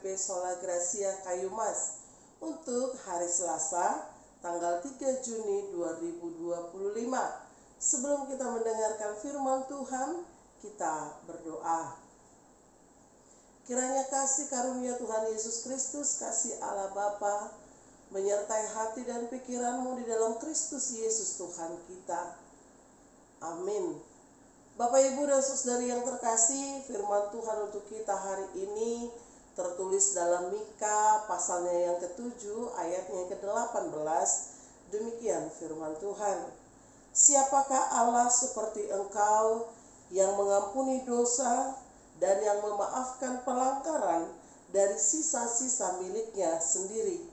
HKBP Sola Gracia Kayu Mas untuk hari Selasa tanggal 3 Juni 2025. Sebelum kita mendengarkan firman Tuhan, kita berdoa. Kiranya kasih karunia Tuhan Yesus Kristus, kasih Allah Bapa, menyertai hati dan pikiranmu di dalam Kristus Yesus Tuhan kita. Amin. Bapak, Ibu, dan Saudari yang terkasih, firman Tuhan untuk kita hari ini tertulis dalam Mika pasalnya yang ke-7 ayatnya yang ke-18. Demikian firman Tuhan. Siapakah Allah seperti engkau yang mengampuni dosa dan yang memaafkan pelanggaran dari sisa-sisa miliknya sendiri,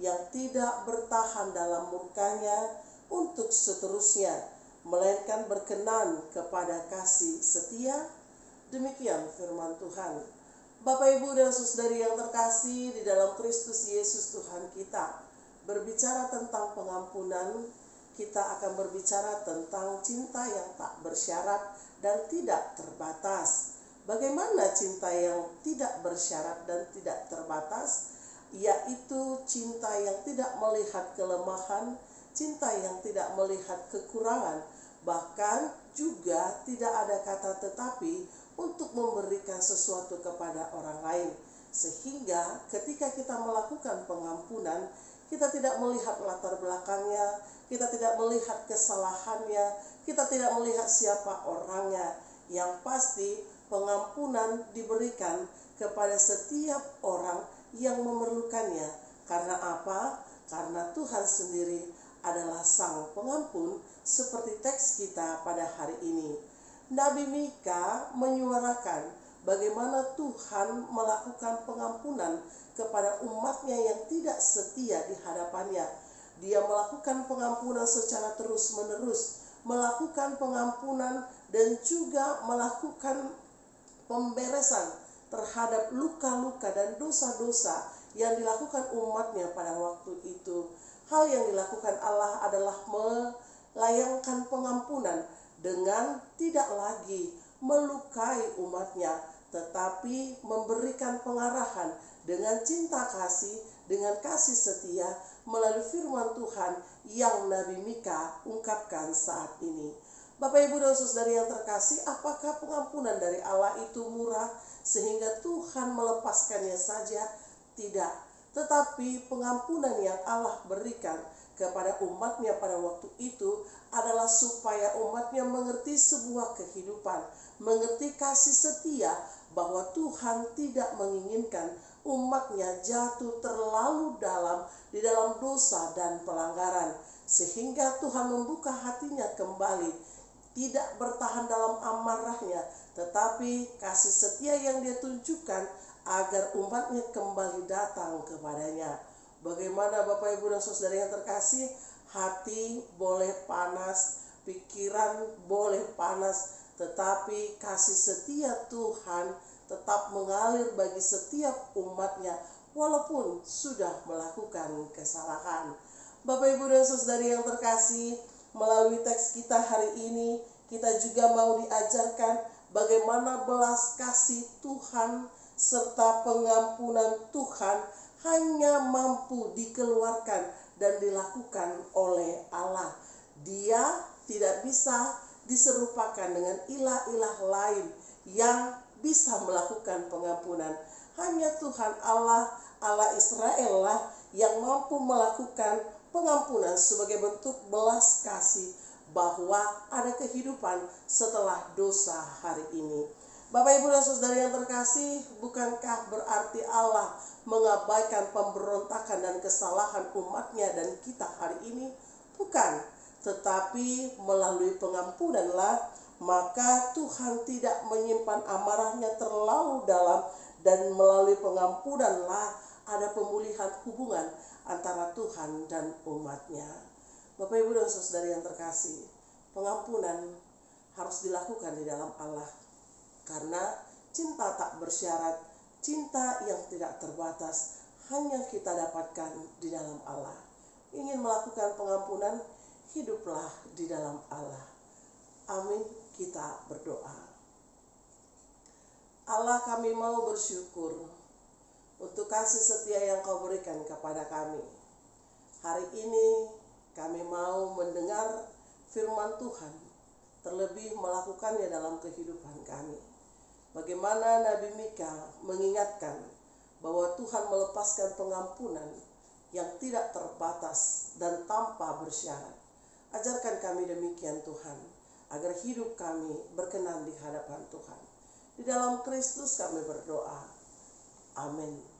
yang tidak bertahan dalam murkanya untuk seterusnya, melainkan berkenan kepada kasih setia. Demikian firman Tuhan. Bapak, Ibu, dan Saudari yang terkasih di dalam Kristus Yesus Tuhan kita, berbicara tentang pengampunan, kita akan berbicara tentang cinta yang tak bersyarat dan tidak terbatas. Bagaimana cinta yang tidak bersyarat dan tidak terbatas? Yaitu cinta yang tidak melihat kelemahan, cinta yang tidak melihat kekurangan, bahkan juga tidak ada kata tetapi untuk memberikan sesuatu kepada orang lain. Sehingga ketika kita melakukan pengampunan, kita tidak melihat latar belakangnya, kita tidak melihat kesalahannya, kita tidak melihat siapa orangnya. Yang pasti pengampunan diberikan kepada setiap orang yang memerlukannya. Karena apa? Karena Tuhan sendiri adalah Sang Pengampun, seperti teks kita pada hari ini. Nabi Mika menyuarakan bagaimana Tuhan melakukan pengampunan kepada umatnya yang tidak setia di hadapannya. Dia melakukan pengampunan secara terus-menerus, melakukan pengampunan dan juga melakukan pemberesan terhadap luka-luka dan dosa-dosa yang dilakukan umatnya pada waktu itu. Hal yang dilakukan Allah adalah melayangkan pengampunan dengan tidak lagi melukai umatnya, tetapi memberikan pengarahan dengan cinta kasih, dengan kasih setia melalui firman Tuhan yang Nabi Mika ungkapkan saat ini. Bapak, Ibu, dan Saudari yang terkasih, apakah pengampunan dari Allah itu murah sehingga Tuhan melepaskannya saja? Tidak. Tetapi pengampunan yang Allah berikan kepada umatnya pada waktu itu adalah supaya umatnya mengerti sebuah kehidupan, mengerti kasih setia, bahwa Tuhan tidak menginginkan umatnya jatuh terlalu dalam di dalam dosa dan pelanggaran, sehingga Tuhan membuka hatinya kembali, tidak bertahan dalam amarahnya, tetapi kasih setia yang dia tunjukkan agar umatnya kembali datang kepadanya. Bagaimana Bapak, Ibu, dan Saudara yang terkasih, hati boleh panas, pikiran boleh panas, tetapi kasih setia Tuhan tetap mengalir bagi setiap umatnya walaupun sudah melakukan kesalahan. Bapak, Ibu, dan Saudari yang terkasih, melalui teks kita hari ini kita juga mau diajarkan bagaimana belas kasih Tuhan serta pengampunan Tuhan hanya mampu dikeluarkan dan dilakukan oleh Allah. Dia tidak bisa diserupakan dengan ilah-ilah lain yang bisa melakukan pengampunan. Hanya Tuhan Allah, Allah Israel lah yang mampu melakukan pengampunan sebagai bentuk belas kasih, bahwa ada kehidupan setelah dosa hari ini. Bapak, Ibu, dan Saudara yang terkasih, bukankah berarti Allah mengabaikan pemberontakan dan kesalahan umatnya dan kita hari ini? Bukan, tetapi melalui pengampunanlah maka Tuhan tidak menyimpan amarahnya terlalu dalam, dan melalui pengampunanlah ada pemulihan hubungan antara Tuhan dan umatnya. Bapak, Ibu, dan Saudara yang terkasih, pengampunan harus dilakukan di dalam Allah. Karena cinta tak bersyarat, cinta yang tidak terbatas, hanya kita dapatkan di dalam Allah. Ingin melakukan pengampunan, hiduplah di dalam Allah. Amin, kita berdoa. Allah, kami mau bersyukur untuk kasih setia yang Kau berikan kepada kami. Hari ini kami mau mendengar firman Tuhan, terlebih melakukannya dalam kehidupan kami. Bagaimana Nabi Mika mengingatkan bahwa Tuhan melepaskan pengampunan yang tidak terbatas dan tanpa bersyarat. Ajarkan kami demikian Tuhan, agar hidup kami berkenan di hadapan Tuhan. Di dalam Kristus kami berdoa. Amin.